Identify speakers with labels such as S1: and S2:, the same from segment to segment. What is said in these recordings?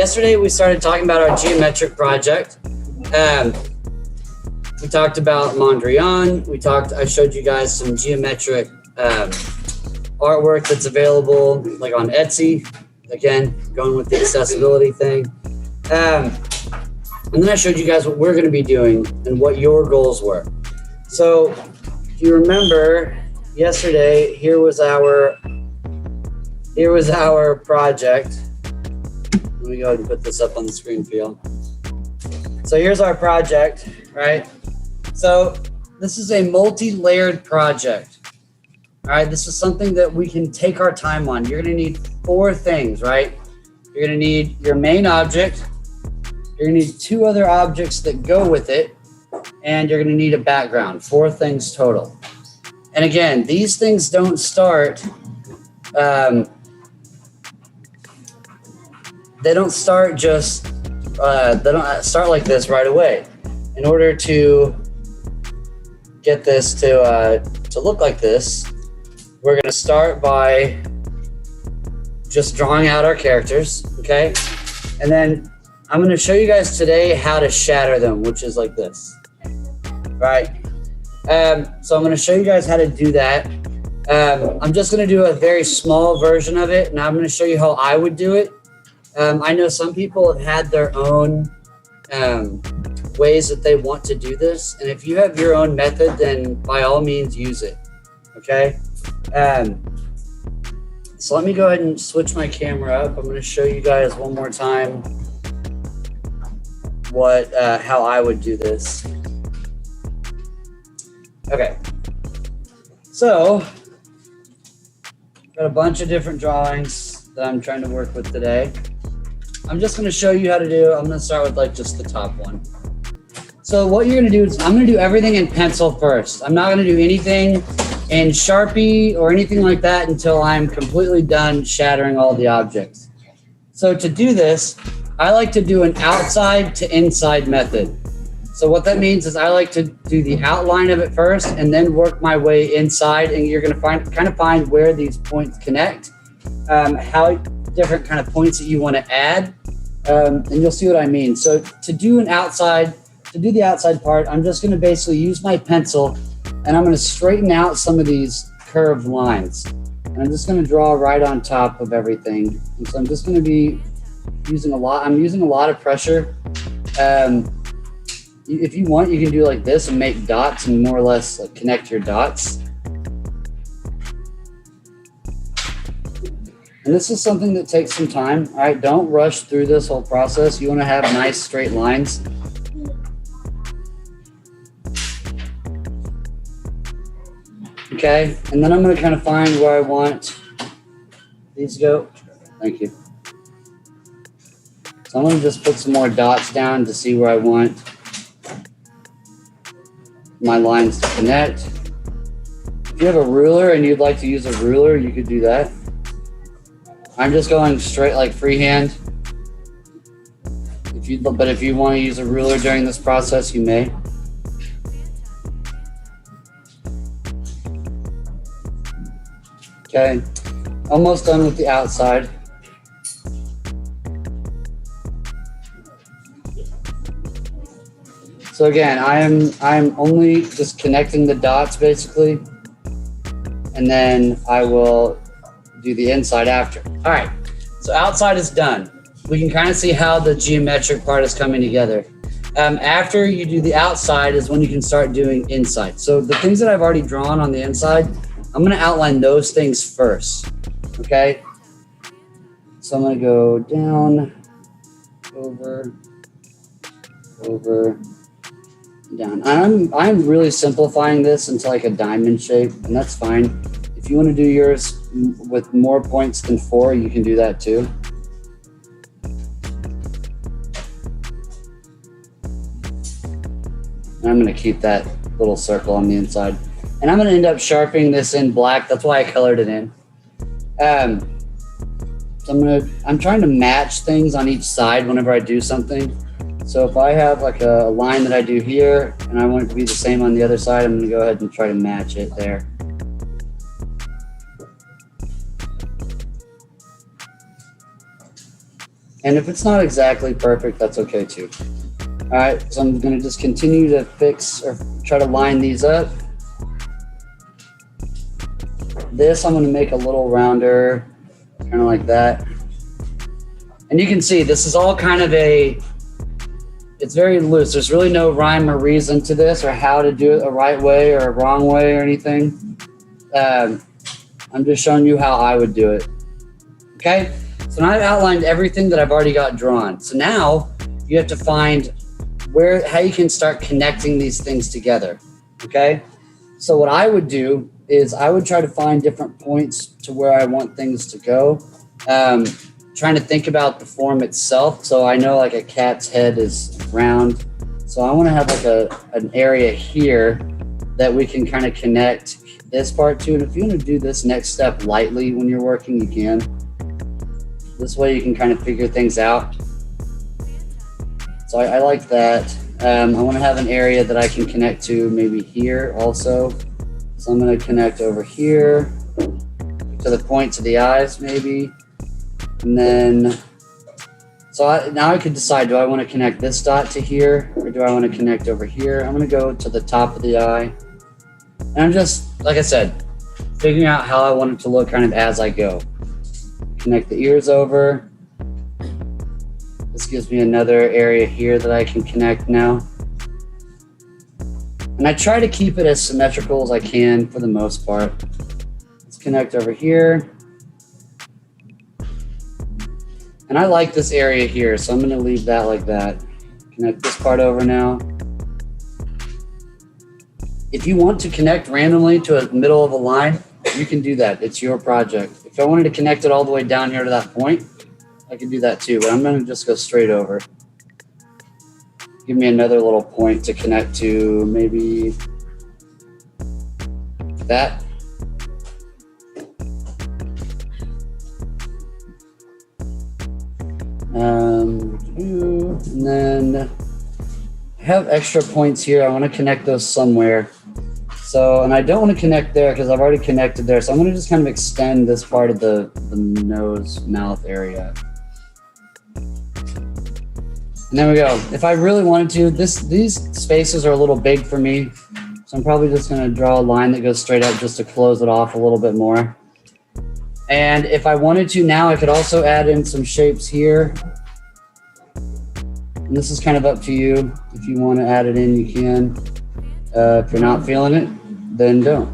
S1: yesterday we started talking about our geometric project. We talked about Mondrian. I showed you guys some geometric artwork that's available, like on Etsy. Again, going with the accessibility thing. And then I showed you guys what we're going to be doing and what your goals were. So if you remember yesterday, here was our project. Let me go ahead and put this up on the screen for y'all. So here's our project, right? So this is a multi-layered project. All right, this is something that we can take our time on. You're gonna need 4 things, right? You're gonna need your main object, you're gonna need 2 other objects that go with it, and you're gonna need a background. 4 things total. And again, these things don't start, they don't start like this right away. In order to get this to look like this, we're gonna start by just drawing out our characters, okay? And then I'm gonna show you guys today how to shatter them, which is like this, right? So I'm gonna show you guys how to do that. I'm just gonna do a very small version of it, and I'm gonna show you how I would do it. I know some people have had their own ways that they want to do this. And if you have your own method, then by all means use it, okay? So let me go ahead and switch my camera up. I'm gonna show you guys one more time how I would do this. Okay, so got a bunch of different drawings that I'm trying to work with today. I'm just gonna show you how to do, I'm gonna start with like just the top one. So what you're gonna do is, I'm gonna do everything in pencil first. I'm not gonna do anything in Sharpie or anything like that until I'm completely done shattering all the objects. So to do this, I like to do an outside to inside method. So what that means is I like to do the outline of it first and then work my way inside, and you're gonna kind of find where these points connect, how different kind of points that you wanna add, and you'll see what I mean. So to do the outside part, I'm just gonna basically use my pencil and I'm gonna straighten out some of these curved lines. And I'm just gonna draw right on top of everything. And so I'm just gonna be using a lot of pressure. If you want, you can do like this and make dots and more or less like connect your dots. And this is something that takes some time. All right, don't rush through this whole process. You want to have nice straight lines. Okay, and then I'm going to kind of find where I want these to go. Thank you. So I'm going to just put some more dots down to see where I want my lines to connect. If you have a ruler and you'd like to use a ruler, you could do that. I'm just going straight like freehand. But if you want to use a ruler during this process, you may. Okay, almost done with the outside. So again, I'm only just connecting the dots basically, and then I will do the inside after. All right, so outside is done. We can kind of see how the geometric part is coming together. After you do the outside is when you can start doing inside. So the things that I've already drawn on the inside, I'm gonna outline those things first, okay? So I'm gonna go down, over, down. I'm really simplifying this into like a diamond shape, and that's fine. If you want to do yours with more points than 4, you can do that too. And I'm going to keep that little circle on the inside. And I'm going to end up sharpening this in black. That's why I colored it in. So I'm trying to match things on each side whenever I do something. So if I have like a line that I do here and I want it to be the same on the other side, I'm going to go ahead and try to match it there. And if it's not exactly perfect, that's okay too. All right, so I'm gonna just continue to fix or try to line these up. This I'm gonna make a little rounder, kind of like that. And you can see this is all kind of it's very loose. There's really no rhyme or reason to this or how to do it a right way or a wrong way or anything. I'm just showing you how I would do it. Okay, so now I've outlined everything that I've already got drawn. So now you have to find how you can start connecting these things together. Okay, so what I would do is I would try to find different points to where I want things to go. Trying to think about the form itself. So I know like a cat's head is round. So I want to have like an area here that we can kind of connect this part to. And if you want to do this next step lightly when you're working, you can. This way you can kind of figure things out. So I like that. I want to have an area that I can connect to maybe here also. So I'm going to connect over here to the points of the eyes maybe. And then, now I could decide, do I want to connect this dot to here or do I want to connect over here? I'm going to go to the top of the eye. And I'm just, like I said, figuring out how I want it to look kind of as I go. Connect the ears over. This gives me another area here that I can connect now. And I try to keep it as symmetrical as I can for the most part. Let's connect over here. And I like this area here, so I'm going to leave that like that. Connect this part over now. If you want to connect randomly to a middle of a line, you can do that. It's your project. If I wanted to connect it all the way down here to that point, I can do that too, but I'm going to just go straight over. Give me another little point to connect to, maybe that. And then I have extra points here. I want to connect those somewhere. So, and I don't want to connect there because I've already connected there. So I'm going to just kind of extend this part of the nose, mouth area. And there we go. If I really wanted to, these spaces are a little big for me. So I'm probably just going to draw a line that goes straight up just to close it off a little bit more. And if I wanted to now, I could also add in some shapes here. And this is kind of up to you. If you want to add it in, you can. If you're not feeling it, then don't.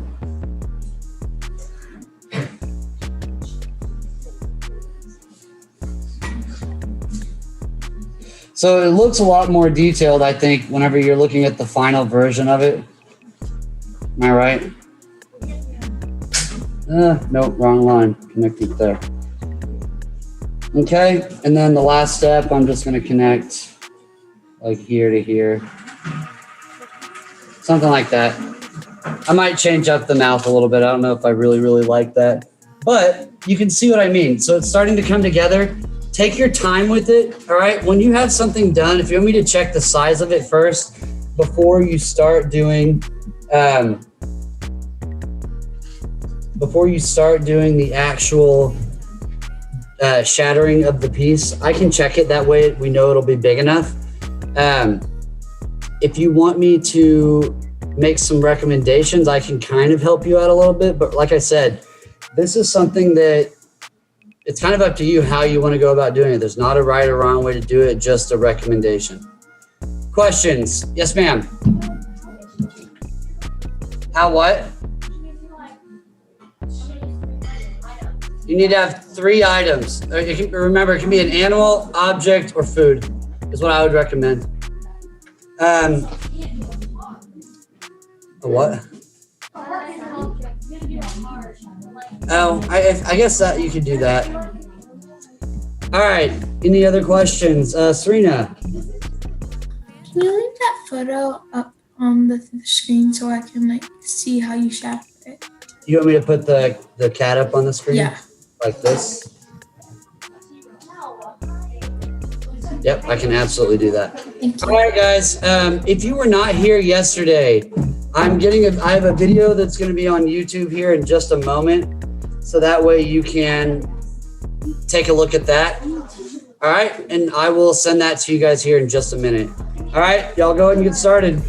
S1: So it looks a lot more detailed, I think, whenever you're looking at the final version of it. Am I right? Nope, wrong line. Connecting there. Okay, and then the last step, I'm just going to connect like here to here. Something like that. I might change up the mouth a little bit. I don't know if I really like that. But you can see what I mean. So it's starting to come together. Take your time with it, all right? When you have something done, if you want me to check the size of it first before you start doing the actual shattering of the piece, I can check it. That way we know it'll be big enough. If you want me to make some recommendations, I can kind of help you out a little bit. But like I said, this is something that it's kind of up to you how you want to go about doing it. There's not a right or wrong way to do it, just a recommendation. Questions? Yes, ma'am. How what? You need to have 3 items. Remember, it can be an animal, object, or food is what I would recommend. A what? Oh, I guess that you could do that. All right. Any other questions? Serena.
S2: Can you leave that photo up on the screen so I can see how you shadow it?
S1: You want me to put the cat up on the screen?
S2: Yeah.
S1: Like this? Yep, I can absolutely do that.
S2: Thank you.
S1: All right, guys. If you were not here yesterday, I have a video that's going to be on YouTube here in just a moment. So that way you can take a look at that. All right, and I will send that to you guys here in just a minute. All right, y'all go ahead and get started.